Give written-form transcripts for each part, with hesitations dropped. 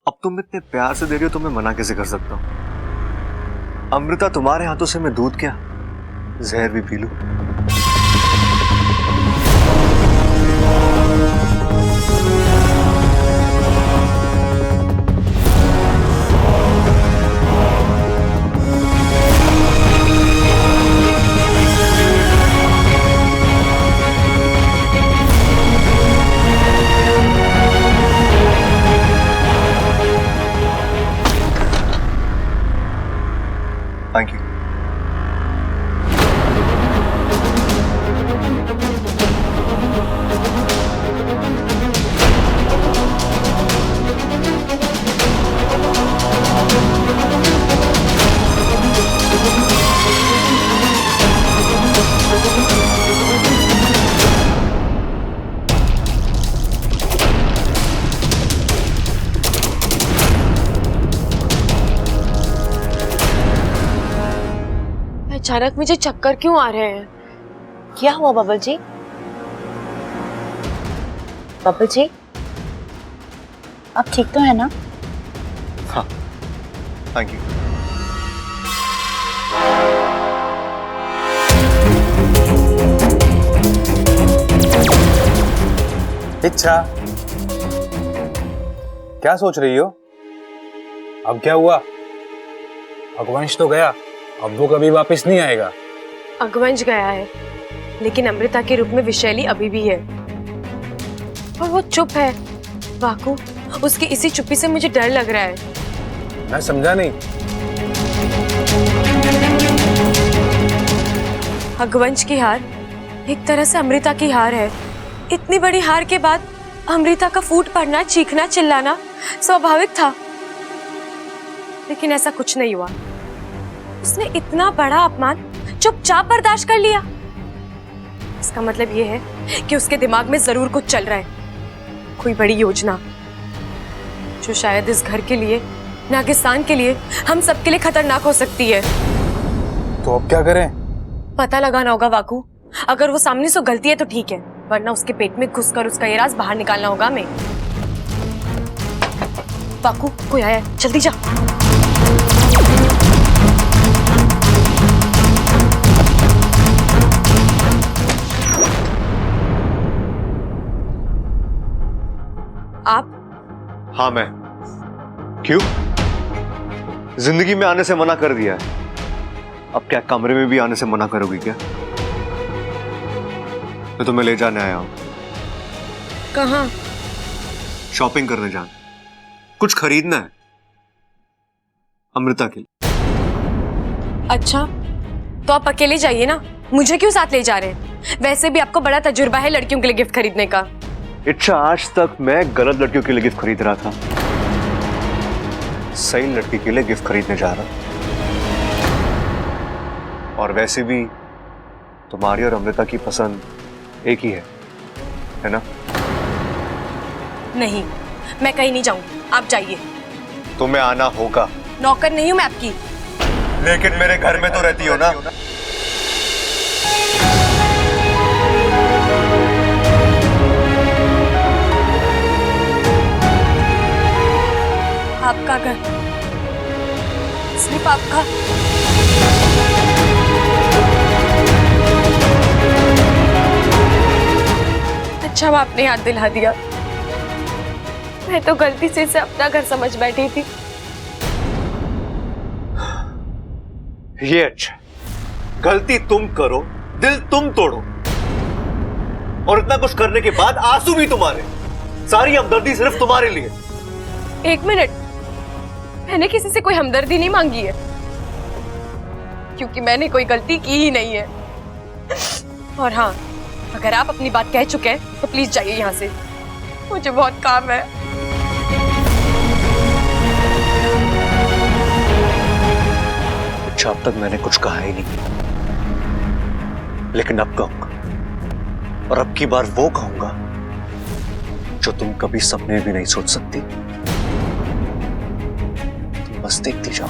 अब तुम इतने प्यार से दे रही हो तो मैं मना कैसे कर सकता हूं? अमृता, तुम्हारे हाथों से मैं दूध क्या जहर भी पी लूं। Thank you. अचानक मुझे चक्कर क्यों आ रहे हैं? क्या हुआ बबल जी? बबल जी, आप ठीक तो है ना? हाँ, थैंक यू। इच्छा, क्या सोच रही हो? अब क्या हुआ? अगवंश तो गया, अब वो कभी वापस नहीं आएगा। अगवंश गया है, लेकिन अमृता के रूप में विशैली अभी भी है और वो चुप है। वाकू, उसकी इसी चुप्पी से मुझे डर लग रहा है। मैं समझा नहीं। अगवंश की हार एक तरह से अमृता की हार है। इतनी बड़ी हार के बाद अमृता का फूट पड़ना, चीखना, चिल्लाना स्वाभाविक था, लेकिन ऐसा कुछ नहीं हुआ। उसने इतना बड़ा अपमान चुपचाप बर्दाश्त कर लिया। इसका मतलब ये है कि उसके दिमाग में जरूर कुछ चल रहा है, कोई बड़ी योजना जो शायद इस घर के लिए, नागिस्तान के लिए, हम सबके लिए खतरनाक हो सकती है। तो अब क्या करें? पता लगाना होगा वाकू। अगर वो सामने से गलती है तो ठीक है, वरना उसके पेट में घुसकर उसका ये राज बाहर निकालना होगा हमें। वाकू, कोई आया है, जल्दी जा। आप? हाँ, मैं। क्यों? जिंदगी में आने से मना कर दिया है, अब क्या कमरे में भी आने से मना करोगी क्या? मैं तुम्हें ले जाने आया हूं। कहाँ? शॉपिंग करने जाना, कुछ खरीदना है अमृता के लिए। अच्छा, तो आप अकेले जाइए ना, मुझे क्यों साथ ले जा रहे हैं? वैसे भी आपको बड़ा तजुर्बा है लड़कियों के लिए गिफ्ट खरीदने का। इच्छा, आज तक मैं गलत लड़कियों के लिए गिफ्ट खरीद रहा था, सही लड़की के लिए गिफ्ट खरीदने जा रहा। और वैसे भी तुम्हारी और अमृता की पसंद एक ही है ना? नहीं, मैं कहीं नहीं जाऊंगी, आप जाइए। तुम्हें आना होगा। नौकर नहीं हूं मैं आपकी। लेकिन मेरे घर में तो रहती हो ना। आपका घर, सिर्फ आपका। अच्छा, वो आपने याद दिला दिया। मैं तो गलती से इसे अपना घर समझ बैठी थी। ये अच्छा, गलती तुम करो, दिल तुम तोड़ो, और इतना कुछ करने के बाद आंसू भी तुम्हारे, सारी हमदर्दी सिर्फ तुम्हारे लिए। एक मिनट, मैंने किसी से कोई हमदर्दी नहीं मांगी है, क्योंकि मैंने कोई गलती की ही नहीं है। और हाँ, अगर आप अपनी बात कह चुके हैं तो प्लीज जाइए यहाँ से, मुझे बहुत काम है। अच्छा, अब तक मैंने कुछ कहा ही नहीं, लेकिन अब कहूंगा, और अब की बार वो कहूंगा जो तुम कभी सपने भी नहीं सोच सकती। तुम बस देखती जाओ।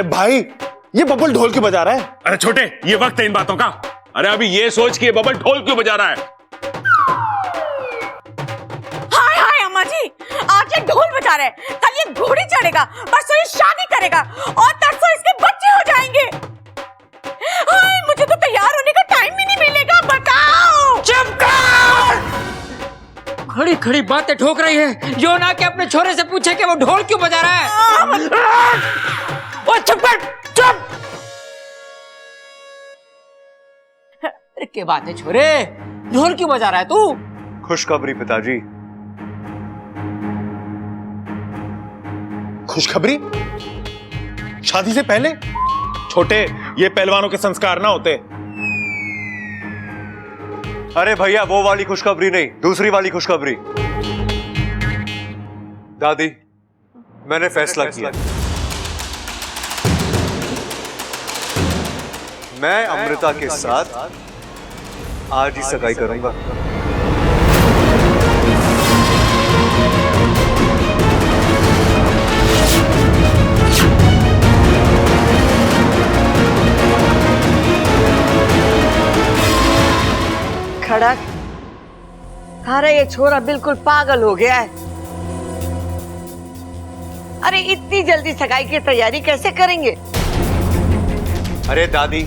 अरे भाई, ये बबल ढोल क्यों बजा रहा है? अरे छोटे, ये वक्त है इन बातों का। अरे अभी ये सोच कि ये बबल ढोल क्यों बजा रहा है। हाय हाय अम्मा जी, आज ये ढोल बजा रहे हैं, कल ये घोड़ी चढ़ेगा, परसों ये शादी करेगा और तरसों इसके बच्चे हो जाएंगे। हाय, मुझे तो तैयार होने का टाइम भी नहीं मिलेगा। बताओ। चुप कर! खड़ी खड़ी बातें ठोक रही है, जो ना कि अपने छोरे से पूछे कि वो ढोल क्यों बजा रहा है। ओ चुप कर, चुप! अरे क्या बात है छोरे, ढोल क्यों बजा रहा है तू? खुशखबरी पिताजी। खुशखबरी? शादी से पहले? छोटे, ये पहलवानों के संस्कार ना होते। अरे भैया, वो वाली खुशखबरी नहीं, दूसरी वाली खुशखबरी। दादी, मैंने फैसला किया, मैं अमृता के साथ आज ही सगाई करूंगा। खड़क, थारा ये छोरा बिल्कुल पागल हो गया है। अरे इतनी जल्दी सगाई की तैयारी कैसे करेंगे? अरे दादी,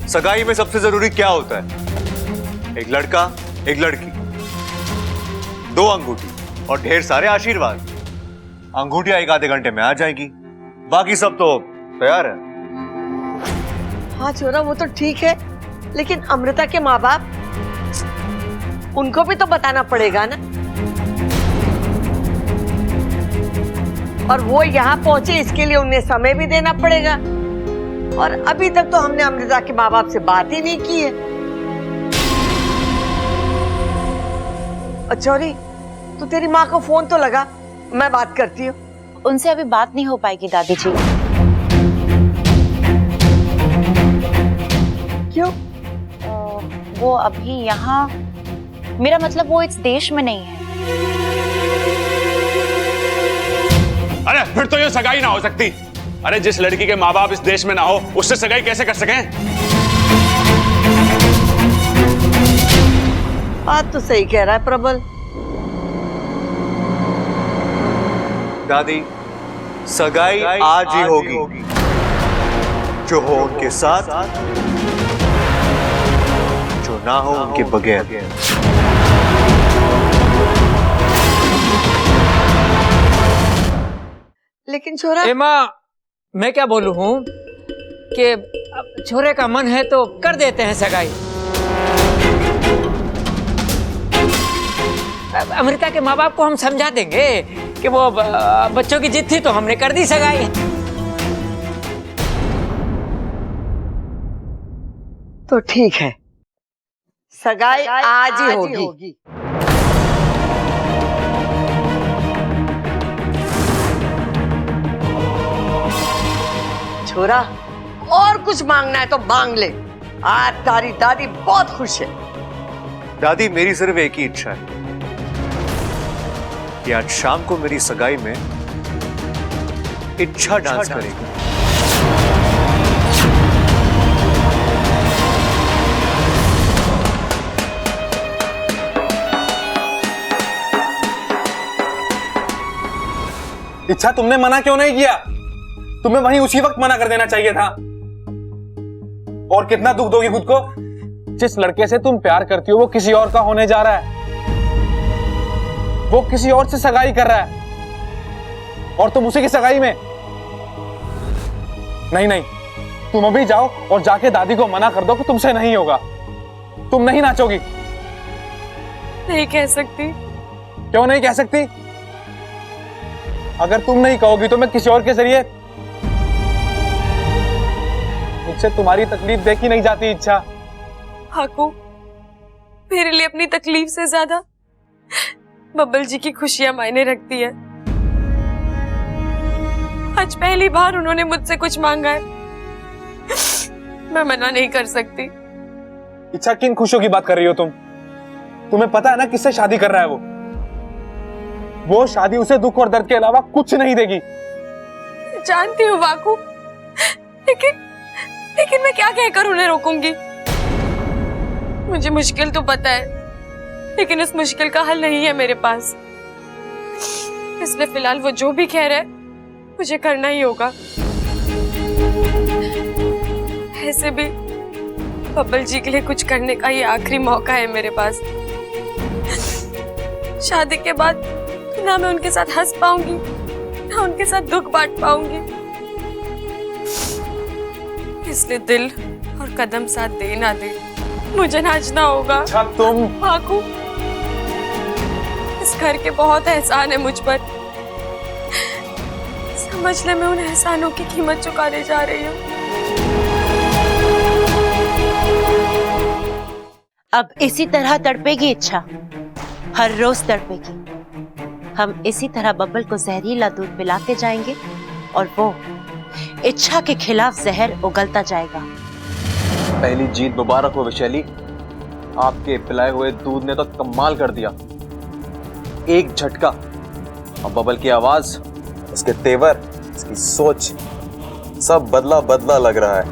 सगाई में सबसे जरूरी क्या होता है? एक लड़का, एक लड़की, 2 अंगूठी और ढेर सारे आशीर्वाद। अंगूठियां 1 आधे घंटे में आ जाएगी, बाकी सब तो तैयार है। हाँ छोरा, वो तो ठीक है, लेकिन अमृता के माँ बाप, उनको भी तो बताना पड़ेगा ना। और वो यहाँ पहुंचे, इसके लिए उन्हें समय भी देना पड़ेगा। और अभी तक तो हमने अमृता के माँ बाप से बात ही नहीं की है। चौरी, तू तेरी माँ को फोन तो लगा, मैं बात करती हूँ। उनसे अभी बात नहीं हो पाएगी दादी जी। क्यों? वो अभी यहाँ, मेरा मतलब वो इस देश में नहीं है। अरे फिर तो ये सगाई ना हो सकती। अरे जिस लड़की के माँ बाप इस देश में ना हो, उससे सगाई कैसे कर सकें? बात तो सही कह रहा है प्रबल। दादी, सगाई आज ही होगी, जो हो उनके साथ, जो ना हो उनके बगैर। लेकिन छोरा, ए माँ, मैं क्या बोलूं हूँ कि अब छोरे का मन है तो कर देते हैं सगाई। अब अमृता के माँ बाप को हम समझा देंगे कि वो बच्चों की जिद थी तो हमने कर दी सगाई। तो ठीक है, सगाई आज ही होगी। छोरा, और कुछ मांगना है तो मांग ले। आज तारी दादी बहुत खुश है। दादी, मेरी सिर्फ एक ही इच्छा है कि आज शाम को मेरी सगाई में इच्छा डांस करेगी। इच्छा तुमने मना क्यों नहीं किया? तुम्हें वहीं उसी वक्त मना कर देना चाहिए था। और कितना दुख दोगी खुद को? जिस लड़के से तुम प्यार करती हो वो किसी और का होने जा रहा है, वो किसी और से सगाई कर रहा है और तुम उसी की सगाई में। नहीं नहीं, तुम अभी जाओ और जाके दादी को मना कर दो कि तुमसे नहीं होगा, तुम नहीं नाचोगी। नहीं कह सकती। क्यों नहीं कह सकती? अगर तुम नहीं कहोगी तो मैं किसी और के जरिए, मुझसे तुम्हारी तकलीफ देखी नहीं जाती इच्छा। हाकू, मेरे लिए अपनी तकलीफ से ज्यादा बब्बल जी की खुशियां मायने रखती है। आज पहली बार उन्होंने मुझसे कुछ मांगा है, मैं मना नहीं कर सकती। इच्छा, किन खुशियों की बात कर रही हो तुम? तुम्हें पता है ना किससे शादी कर रहा है वो शादी उसे दुख और दर्द के अलावा कुछ नहीं देगी। जानती हूँ वाकू, लेकिन मैं क्या कहकर उन्हें रोकूंगी? मुझे मुश्किल तो पता है, लेकिन इस मुश्किल का हल नहीं है मेरे पास। इसलिए फिलहाल वो जो भी कह रहे हैं मुझे करना ही होगा। ऐसे भी बब्बल जी के लिए कुछ करने का ये आखिरी मौका है मेरे पास। शादी के बाद ना मैं उनके साथ हंस पाऊंगी, ना उनके साथ दुख बांट पाऊंगी। इसलिए दिल और कदम साथ दे ना दे, मुझे नाचना होगा। अच्छा तुम आकू, इस घर के बहुत एहसान है मुझ पर। समझ ले, मैं उन एहसानों की कीमत चुकाने जा रही हूँ। अब इसी तरह तड़पेगी इच्छा, हर रोज तड़पेगी। हम इसी तरह बब्बल को जहरीला दूध पिलाते जाएंगे और वो इच्छा के खिलाफ जहर उगलता जाएगा। पहली जीत मुबारक हो वैशाली, आपके पिलाए हुए दूध ने तो कमाल कर दिया। एक झटका और बबल की आवाज, उसके तेवर, उसकी सोच, सब बदला बदला लग रहा है।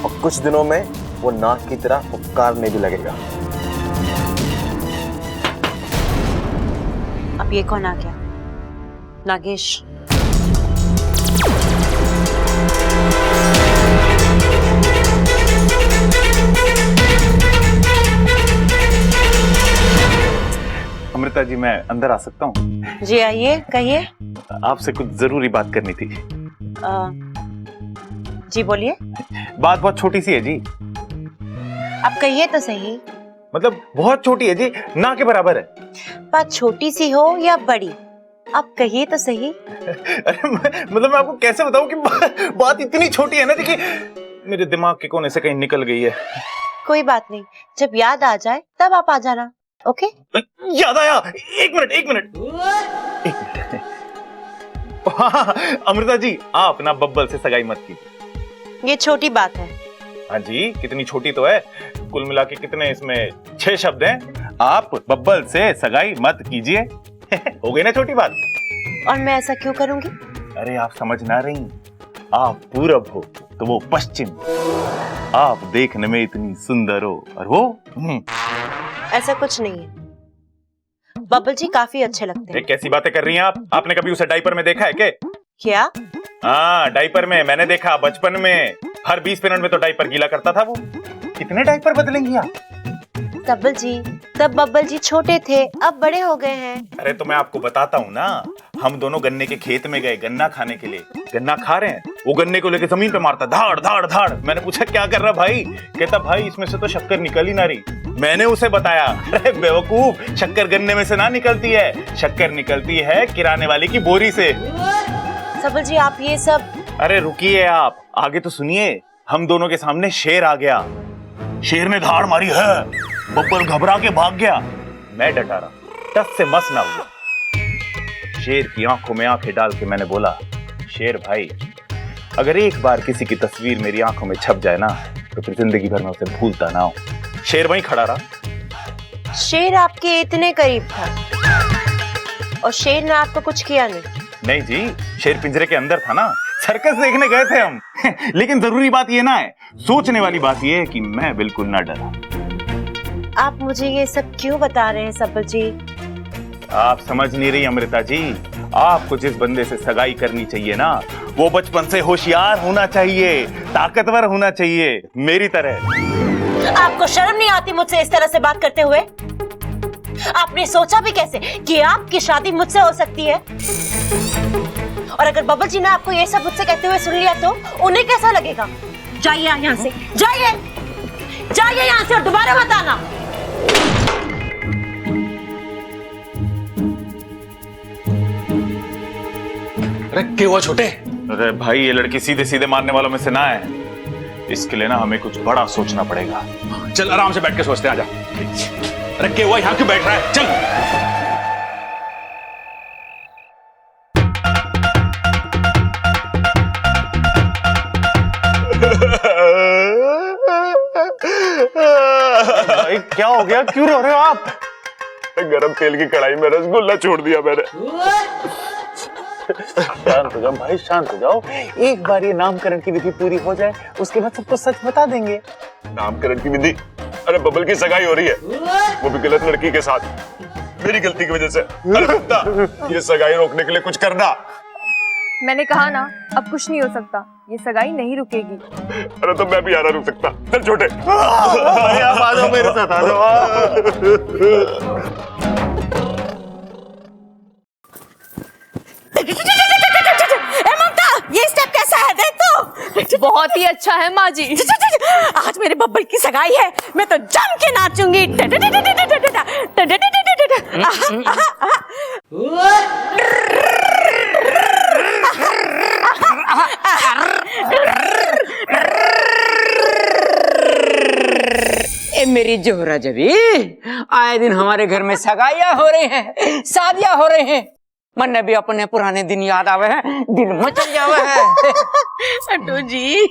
और कुछ दिनों में वो नाक की तरह पुकारने भी लगेगा। अब ये कौन आ गया? नागेश। अमृता जी, मैं अंदर आ सकता हूँ? जी आइए, कहिए। आपसे कुछ जरूरी बात करनी थी। जी बोलिए। बात बहुत छोटी सी है जी। आप कहिए तो सही। मतलब बहुत छोटी है जी, ना के बराबर है। बात छोटी सी हो या बड़ी, आप कहिए तो सही। अरे मतलब मैं आपको कैसे बताऊं कि बात इतनी छोटी है ना जी कि मेरे दिमाग के कोने से कहीं निकल गई है। कोई बात नहीं, जब याद आ जाए तब आप आ जाना। ओके? याद आया। एक मिनट। हाँ, अमृता जी, आप ना बब्बल से सगाई मत कीजिए। ये छोटी बात है। हाँ जी, कितनी छोटी तो है। कुल मिला के कितने इसमें 6 शब्द हैं। आप बब्बल से सगाई मत कीजिए। हो गई ना छोटी बात। और मैं ऐसा क्यों करूंगी? अरे आप समझ ना रही, आप पूरब हो तो वो पश्चिम। आप देखने में इतनी सुंदर हो और वो ऐसा कुछ नहीं है। बब्बल जी काफी अच्छे लगते हैं। कैसी बातें कर रही हैं आप? आपने कभी उसे डायपर में देखा है क्या? क्या? हाँ, डायपर में मैंने देखा बचपन में। हर 20 मिनट में तो डायपर गीला करता था वो। कितने डायपर बदलेंगी आप? तब बब्बल जी छोटे थे, अब बड़े हो गए हैं। अरे तो मैं आपको बताता हूँ ना, हम दोनों गन्ने के खेत में गए गन्ना खाने के लिए। गन्ना खा रहे हैं, वो गन्ने को लेके जमीन पे मारता, धाड़ धाड़ धाड़। मैंने पूछा क्या कर रहा भाई? कहता भाई इसमें से तो शक्कर निकल ही ना रही। मैंने उसे बताया, अरे बेवकूफ, शक्कर गन्ने में से ना निकलती है, शक्कर निकलती है किराने वाले की बोरी से। बब्बल जी आप ये सब। अरे रुकिए, आप आगे तो सुनिए। हम दोनों के सामने शेर आ गया। शेर ने धाड़ मारी है, बब्बल घबरा के भाग गया। मैं डटा रहा, टस से मस ना हुआ। शेर की आंखों में आंखें डाल के मैंने बोला, शेर भाई, अगर एक बार किसी की तस्वीर मेरी आंखों में छप जाए ना, तो फिर जिंदगी भर में उसे भूलता ना हूं। शेर वहीं खड़ा रहा। शेर आपके इतने करीब था और शेर ने आपको कुछ किया नहीं? नहीं जी, शेर पिंजरे के अंदर था ना, सर्कस देखने गए थे हम। लेकिन जरूरी बात ये ना है, सोचने वाली बात ये है कि मैं बिल्कुल ना डरा। आप मुझे ये सब क्यों बता रहे हैं बब्बल जी? आप समझ नहीं रही अमृता जी, आपको जिस बंदे से सगाई करनी चाहिए ना, वो बचपन से होशियार होना चाहिए, ताकतवर होना चाहिए, मेरी तरह। आपको शर्म नहीं आती मुझसे इस तरह से बात करते हुए? आपने सोचा भी कैसे कि आपकी शादी मुझसे हो सकती है? और अगर बब्बल जी ने आपको ये सब मुझसे कहते हुए सुन लिया तो उन्हें कैसा लगेगा? जाइए यहाँ से, जाइए यहाँ से और दोबारा मत आना। अरे क्या हुआ छोटे? अरे भाई, ये लड़की सीधे सीधे मारने वालों में से ना है। इसके लिए ना हमें कुछ बड़ा सोचना पड़ेगा। चल आराम से बैठ के सोचते हैं, आजा। अरे क्या हुआ, यहाँ क्यों बैठ रहा है? चल। भाई क्या हो गया, क्यों रो रहे हो आप? गरम तेल की कढ़ाई में रसगुल्ला छोड़ दिया मैंने। शांत हो जाओ भाई, शांत हो जाओ। एक बार ये नामकरण की विधि पूरी हो जाए, उसके बाद सबको सच बता देंगे। नामकरण की विधि? अरे बबल की सगाई हो रही है, वो भी गलत लड़की के साथ, मेरी गलती की वजह से। अरे बता, ये सगाई रोकने के लिए कुछ करना। मैंने कहा ना, अब कुछ नहीं हो सकता, ये सगाई नहीं रुकेगी। अरे तो मैं भी आ रहा रुक सकता। चल छोटे, आप आ जाओ मेरे साथ, आ जाओ। ममता, ये स्टेप कैसा है देख तो। बहुत ही अच्छा है माँ जी। आज मेरे बब्बल की सगाई है, मैं तो जम के नाचूंगी। ए मेरी जोहरा जबी, आए दिन हमारे घर में सगाइयां हो रही हैं, शादियां हो रही हैं। मन ने भी अपने पुराने दिन याद आवे हैं, दिल मचल जावे है। अटो जी,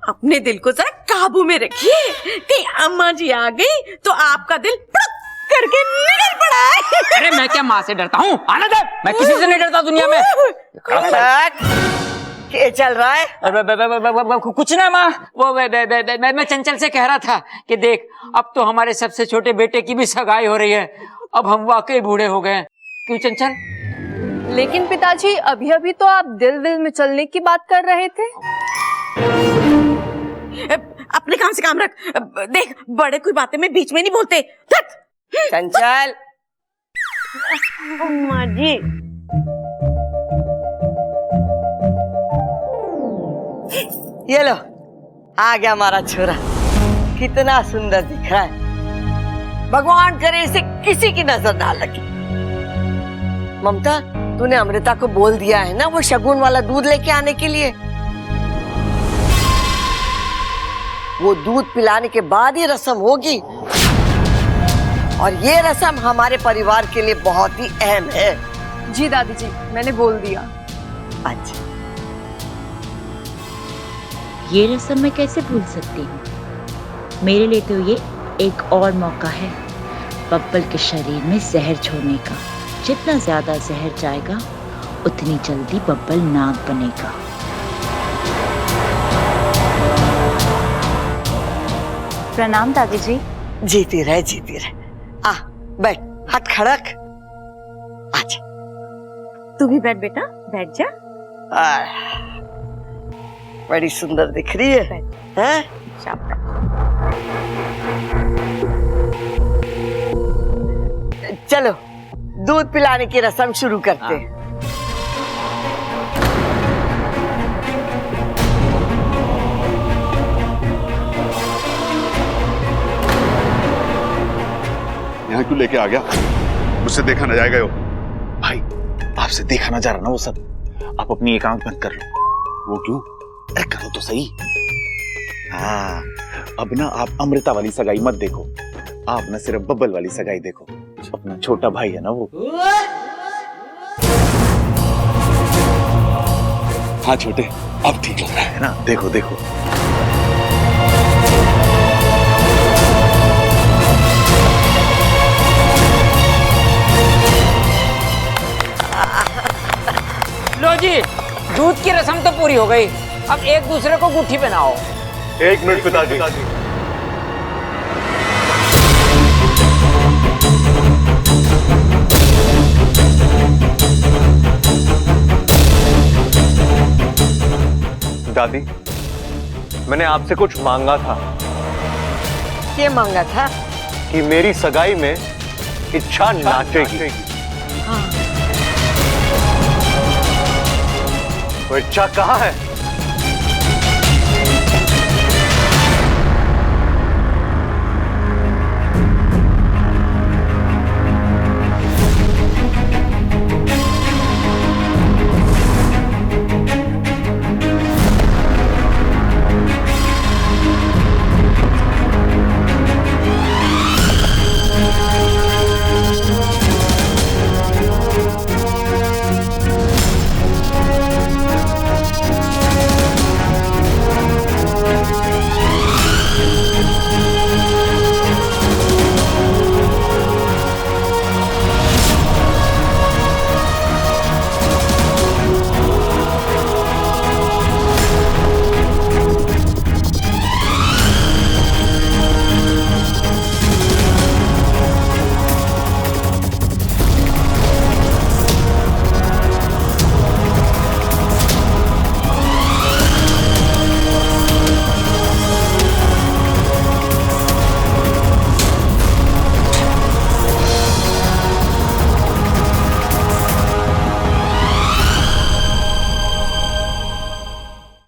अपने दिल को जरा काबू में रखिए, कहीं अम्मा जी आ गई तो आपका दिल पड़क करके निकल पड़ा है। अरे मैं क्या माँ से डरता हूँ? आने दे, मैं किसी से नहीं डरता दुनिया में। क्या चल रहा है? कुछ ना माँ, वो मैं चंचल से कह रहा था कि देख, अब तो हमारे सबसे छोटे बेटे की भी सगाई हो रही है, अब हम वाकई बूढ़े हो गए। क्यों चंचल? लेकिन पिताजी, अभी अभी तो आप दिल दिल में चलने की बात कर रहे थे। अपने काम से काम रख। देख, बड़े कोई बातें में बीच में नहीं बोलते। चंचल, अम्मा जी, ये लो, आ गया हमारा छोरा। कितना सुंदर दिख रहा है, भगवान करे इसे किसी की नजर ना लगे। ममता, तूने अमृता को बोल दिया है ना वो शगुन वाला दूध लेके आने के लिए? वो दूध पिलाने के बाद ही रस्म होगी, और ये रस्म हमारे परिवार के लिए बहुत ही अहम है। जी दादी जी, मैंने बोल दिया। अच्छा, ये रस्म मैं कैसे भूल सकती हूँ? मेरे लिए तो ये एक और मौका है बब्बल के शरीर में जहर छोड़ने का। जितना ज्यादा जहर जाएगा, उतनी जल्दी बब्बल नाग बनेगा। प्रणाम दादी जी। जीती रहे, जीती रहे। आ बैठ, हाथ खड़क। आजा। तू भी बैठ बेटा, बैठ जा। बड़ी सुंदर दिख रही है, हैं? चलो दूध पिलाने की रस्म शुरू करते हैं। यहाँ क्यों लेके आ गया? मुझसे देखा ना जाएगा। यो भाई, आपसे देखा ना जा रहा ना वो सब। आप अपनी एक आंख बंद कर लो। वो क्यों? अरे करो तो सही। हाँ, अब ना आप अमृता वाली सगाई मत देखो, आप ना सिर्फ बब्बल वाली सगाई देखो। अपना छोटा भाई है ना वो। हाँ छोटे, अब ठीक लग रहा है ना? देखो देखो। लो जी, दूध की रस्म तो पूरी हो गई, अब एक दूसरे को गुट्ठी पहनाओ। एक मिनट पिताजी। दादी, मैंने आपसे कुछ मांगा था। ये मांगा था कि मेरी सगाई में इच्छा नाचेगी। वो इच्छा कहाँ है?